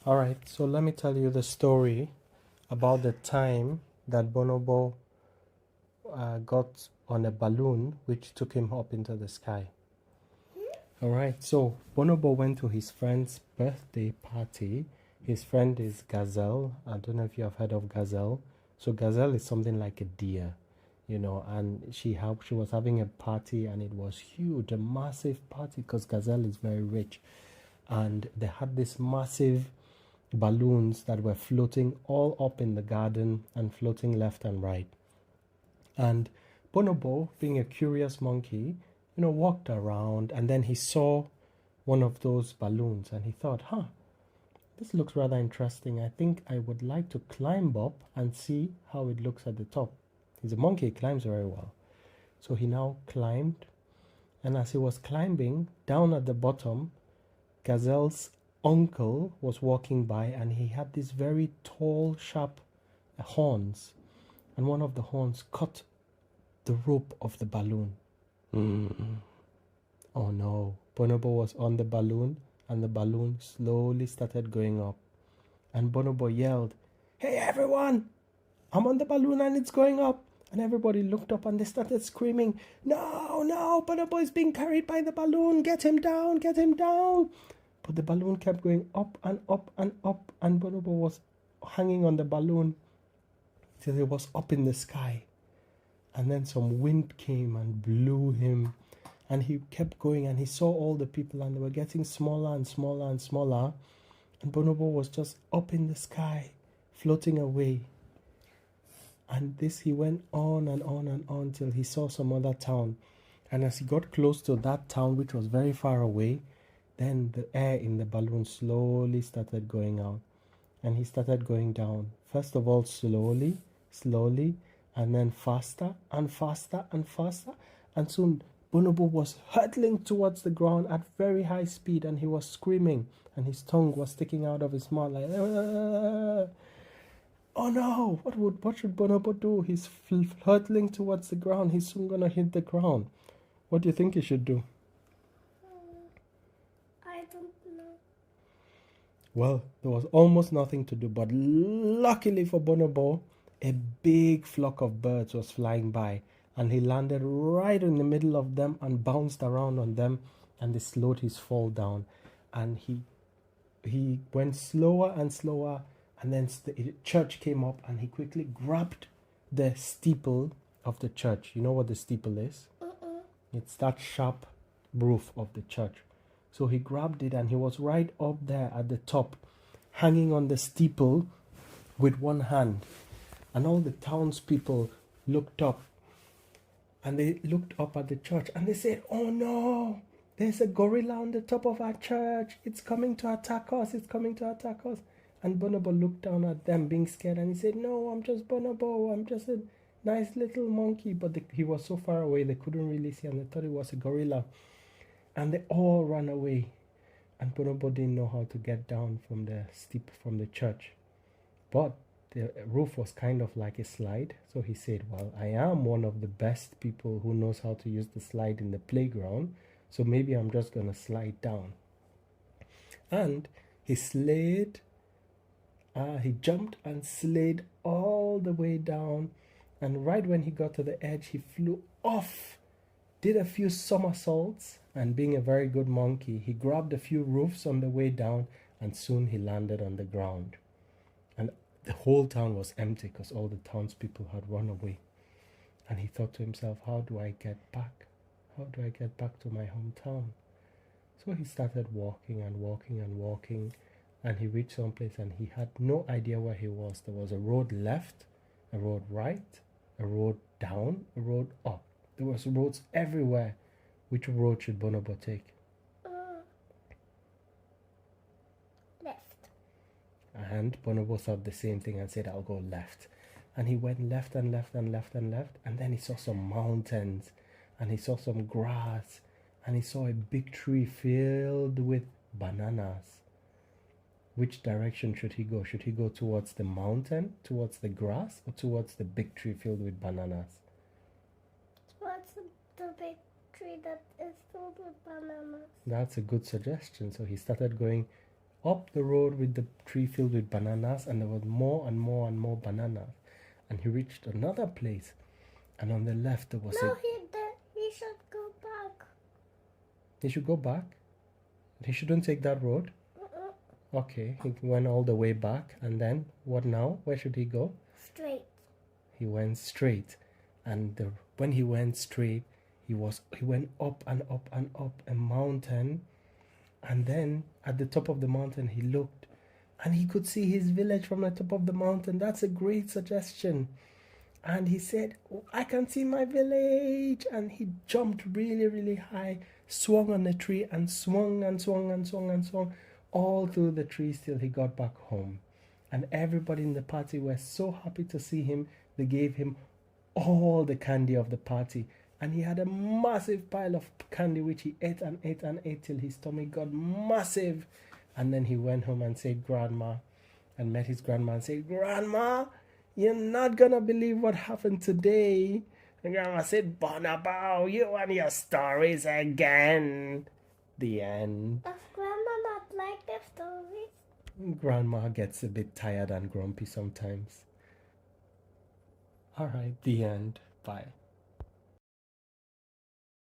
All right, so let me tell you the story about the time that Bonobo got on a balloon which took him up into the sky. All right, so Bonobo went to his friend's birthday party. His friend is Gazelle. I don't know if you have heard of Gazelle. So Gazelle is something like a deer, and she was having a party and it was huge, a massive party because Gazelle is very rich. And they had this massive balloons that were floating all up in the garden and floating left and right. And Bonobo, being a curious monkey, walked around and then he saw one of those balloons and he thought, this looks rather interesting. I think I would like to climb up and see how it looks at the top. He's a monkey, he climbs very well. So he now climbed, and as he was climbing, down at the bottom, Gazelle's uncle was walking by and he had these very tall, sharp horns, and one of the horns cut the rope of the balloon. Oh no, Bonobo was on the balloon and the balloon slowly started going up. And Bonobo yelled, "Hey everyone, I'm on the balloon and it's going up." And everybody looked up and they started screaming, "No, no, Bonobo is being carried by the balloon. Get him down, get him down." But the balloon kept going up and up and up, and Bonobo was hanging on the balloon till he was up in the sky. And then some wind came and blew him, and he kept going and he saw all the people and they were getting smaller and smaller and smaller, and Bonobo was just up in the sky, floating away. And this he went on and on and on till he saw some other town. And as he got close to that town, which was very far away, then the air in the balloon slowly started going out. And he started going down. First of all, slowly, slowly, and then faster and faster and faster. And soon Bonobo was hurtling towards the ground at very high speed, and he was screaming, and his tongue was sticking out of his mouth like, "Ah!" Oh no, what should Bonobo do? He's hurtling towards the ground. He's soon gonna hit the ground. What do you think he should do? I don't know. Well, there was almost nothing to do, but luckily for Bonobo, a big flock of birds was flying by, and he landed right in the middle of them and bounced around on them, and they slowed his fall down. And he went slower and slower, and then the church came up, and he quickly grabbed the steeple of the church. You know what the steeple is? It's that sharp roof of the church. So he grabbed it and he was right up there at the top, hanging on the steeple with one hand. And all the townspeople looked up, and they looked up at the church and they said, "Oh no, there's a gorilla on the top of our church. It's coming to attack us. It's coming to attack us." And Bonobo looked down at them being scared and he said, "No, I'm just Bonobo. I'm just a nice little monkey." But he was so far away they couldn't really see, and they thought it was a gorilla. And they all ran away. And Bonobo didn't know how to get down from the church. But the roof was kind of like a slide. So he said, "Well, I am one of the best people who knows how to use the slide in the playground. So maybe I'm just going to slide down." And he slid. He jumped and slid all the way down. And right when he got to the edge, he flew off, did a few somersaults, and being a very good monkey, he grabbed a few roofs on the way down, and soon he landed on the ground. And the whole town was empty because all the townspeople had run away. And he thought to himself, how do I get back? How do I get back to my hometown? So he started walking and walking and walking, and he reached some place and he had no idea where he was. There was a road left, a road right, a road down, a road up. There was roads everywhere. Which road should Bonobo take? Left. And Bonobo thought the same thing and said, "I'll go left." And he went left and left and left and left. And then he saw some mountains, and he saw some grass, and he saw a big tree filled with bananas. Which direction should he go? Should he go towards the mountain, towards the grass, or towards the big tree filled with bananas? Towards the big tree that is filled with bananas. That's a good suggestion. So he started going up the road with the tree filled with bananas, and there was more and more and more bananas. And he reached another place, and on the left there was No, a. he should go back. He should go back. He shouldn't take that road. Okay, he went all the way back, and then what now? Where should he go? Straight. He went straight, and when he went straight, he went up and up and up a mountain, and then at the top of the mountain he looked, and he could see his village from the top of the mountain. That's a great suggestion. And he said, "Oh, I can see my village." And he jumped really, really high, swung on the tree, and swung and swung and swung and swung all through the trees till he got back home. And everybody in the party were so happy to see him. They gave him all the candy of the party. And he had a massive pile of candy which he ate and ate and ate till his stomach got massive. And then he went home and said, "Grandma," and met his grandma and said, "Grandma, you're not gonna believe what happened today." And Grandma said, "Bonobo, you and your stories again." The end. Does Grandma not like the stories? Grandma gets a bit tired and grumpy sometimes. Alright, the end. Bye.